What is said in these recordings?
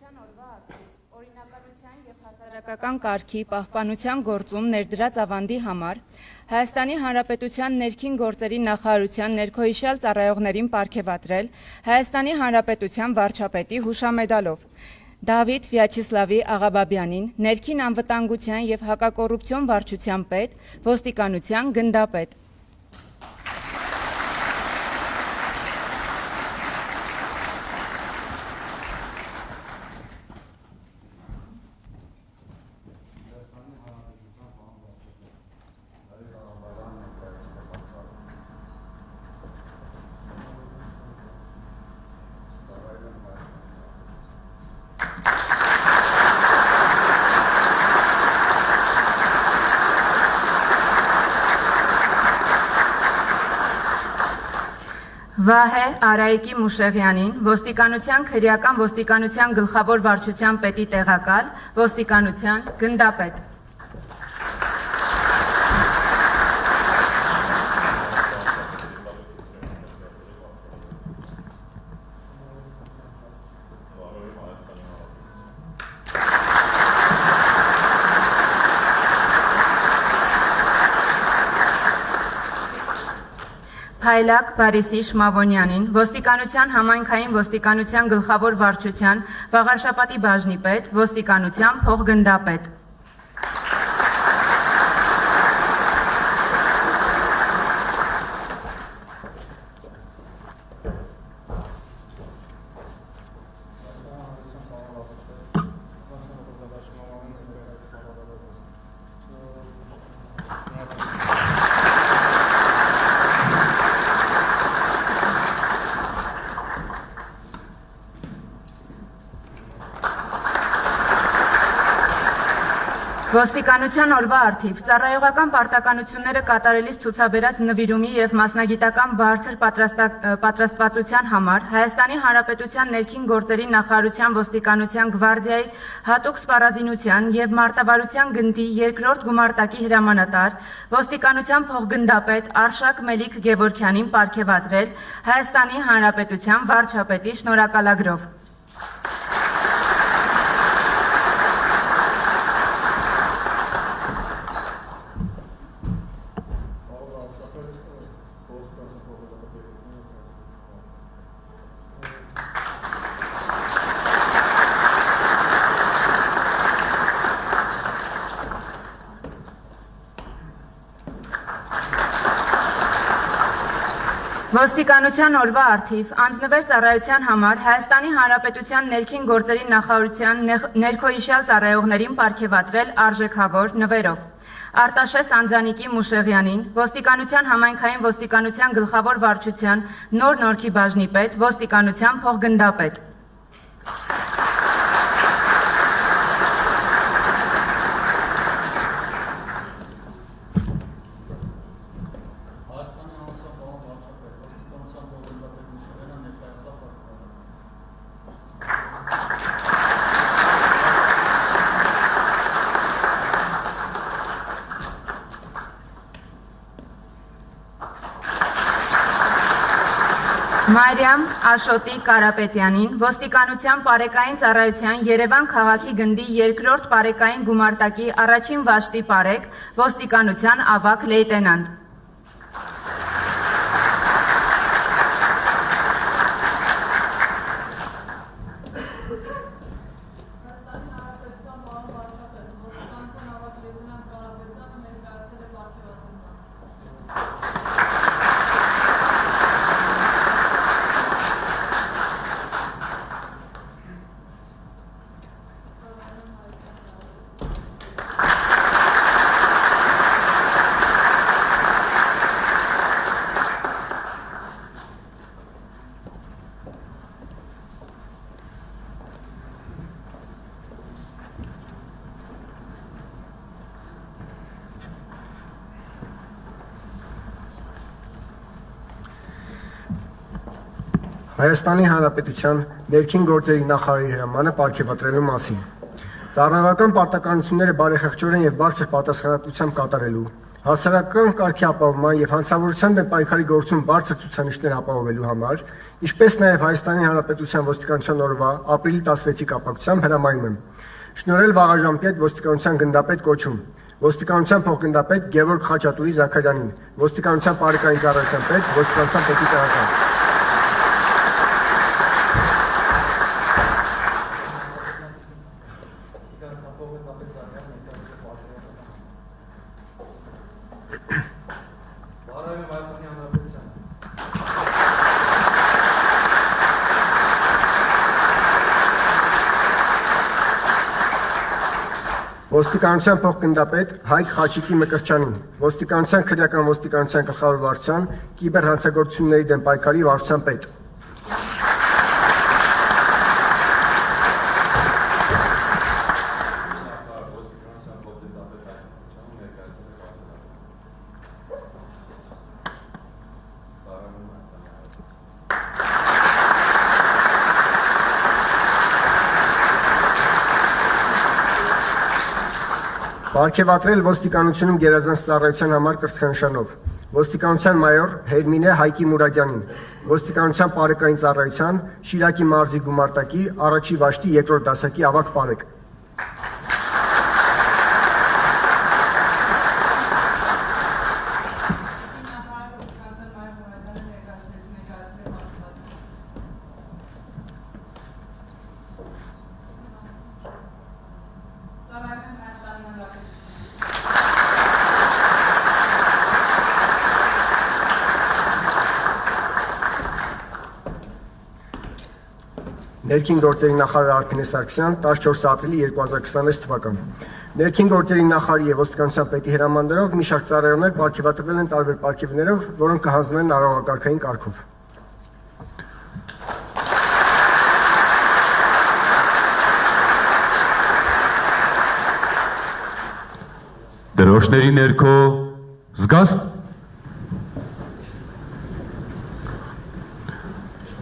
Ոստիկանության օրվա օրինականության և հասարակական կարգի պահպանության գործում ներդրած ավանդի համար Հայաստանի Հանրապետության ներքին գործերի նախարարության ներքոհիշյալ ծառայողներին պարգևատրել Հայաստանի Հանրապետության վարչապետի հուշամեդալով Դավիթ Վյաչեսլավի Աղաբաբյանին, ներքին անվտանգության և հակակոռուպցիոն վարչության պետ, ոստիկանության գնդապետ։ Վահե Արայիկի Մուշեղյանին, ոստիկանության քրեական ոստիկանության գլխավոր վարչության պետի տեղակալ, ոստիկանության գնդապետ։ Փայլակ Բարիսի Շմավոնյանին, ոստիկանության համայնքային ոստիկանության գլխավոր վարչության Վաղարշապատի բաժնի պետ, ոստիկանության փոխգնդապետ։ Ոստիկանության օրվա առթիվ ծառայողական պարտականությունները կատարելիս ցուցաբերած նվիրումի և մասնագիտական բարձր պատրաստվածության համար Հայաստանի Հանրապետության ներքին գործերի նախարարության ոստիկանության գվարդիայի հատուկ սպառազինության և մարտավարության գնդի երկրորդ գումարտակի հրամանատար ոստիկանության փոխգնդապետ Արշակ Մելիք Գևորգյանին պարգևատրել Հայաստանի Հանրապետության վարչապետի շնորհակալագրով։ Ոստիկանության օրվա առթիվ անձնվեր ծառայության համար Հայաստանի Հանրապետության ներքին գործերի նախարարության ներքոհիշյալ ծառայողներին պարգևատրել արժեքավոր նվերով։ Արտաշես Անդրանիկի Մուշեղյանին, ոստիկանության համայնքային ոստիկանության գլխավոր վարչության Նոր Նորքի բաժնի պետ, ոստիկանության փոխգնդապետ։ Մարիամ Աշոտի Կարապետյանին, ոստիկանության պարեկային ծառայության Երևան քաղաքի գնդի երկրորդ պարեկային գումարտակի առաջին վաշտի պարեկ, ոստիկանության ավագ լեյտենանտ։ Հայաստանի Հանրապետության ներքին գործերի նախարարի հրամանը պարգևատրելու մասին։ Ծառայողական պարտականությունները բարեխղճորեն և բարձր պատասխանատվությամբ կատարելու, Հասարակական կարգի ապահովման եւ հանցավորության դեմ պայքարի գործում բարձր ցուցանիշներ ապահովելու համար, ինչպես նաեւ Հայաստանի Հանրապետության ոստիկանության օրվա ապրիլի 16-ի կապակցությամբ հրամայում եմ շնորհել վաղաժամկետ ոստիկանության գնդապետ կոչում ոստիկանության փոխգնդապետ Գևորգ Խաչատուրի Զաքարյանին, ոստիկանության բարեկային ծառայության պետ, ոստիկանության պետի տեղակալ։ Ոստիկանության փոխգնդապետ Հայկ Խաչիկի Մկրտչյանին, ոստիկանության քրեական ոստիկանության գլխավոր վարչության կիբերհանցագործությունների դեմ պայքարի վարչության պետ։ Պարգևատրել ոստիկանությունում գերազանց ծառայության համար կրծքանշանով ոստիկանության մայոր Հերմինե Հայկի Մուրադյանին, ոստիկանության բարեկային ծառայության Շիրակի մարզի գումարտակի առաջի վաշտի 2-րդ դասակի ավագ բարեկ։ Ներքին գործերի նախարար Արփինե Սարգսյան 14 ապրիլի 2026 թվական։ Ներքին գործերի նախարարի եւ ոստիկանության պետի հրամաններով մի շարք ծառայողներ պարգևատրվել են տարբեր պարգևներով, որոնք կհանձնվեն արարողակարգային կարգով։ Դրոշների ներքո զգաս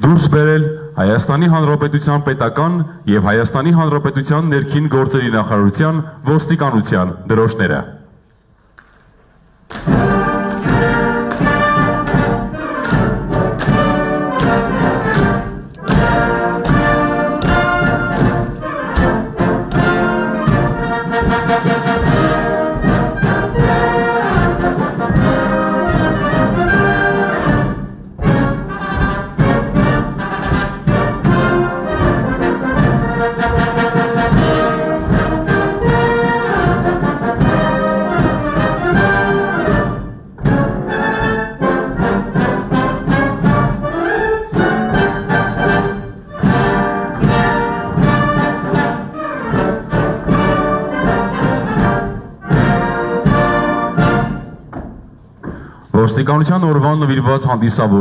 դուրս բերել Հայաստանի Հանրապետության պետական եւ Հայաստանի Հանրապետության ներքին գործերի նախարարության ոստիկանության դրոշները։ Ոստիկանության օրվան նվիրված հանդիսավոր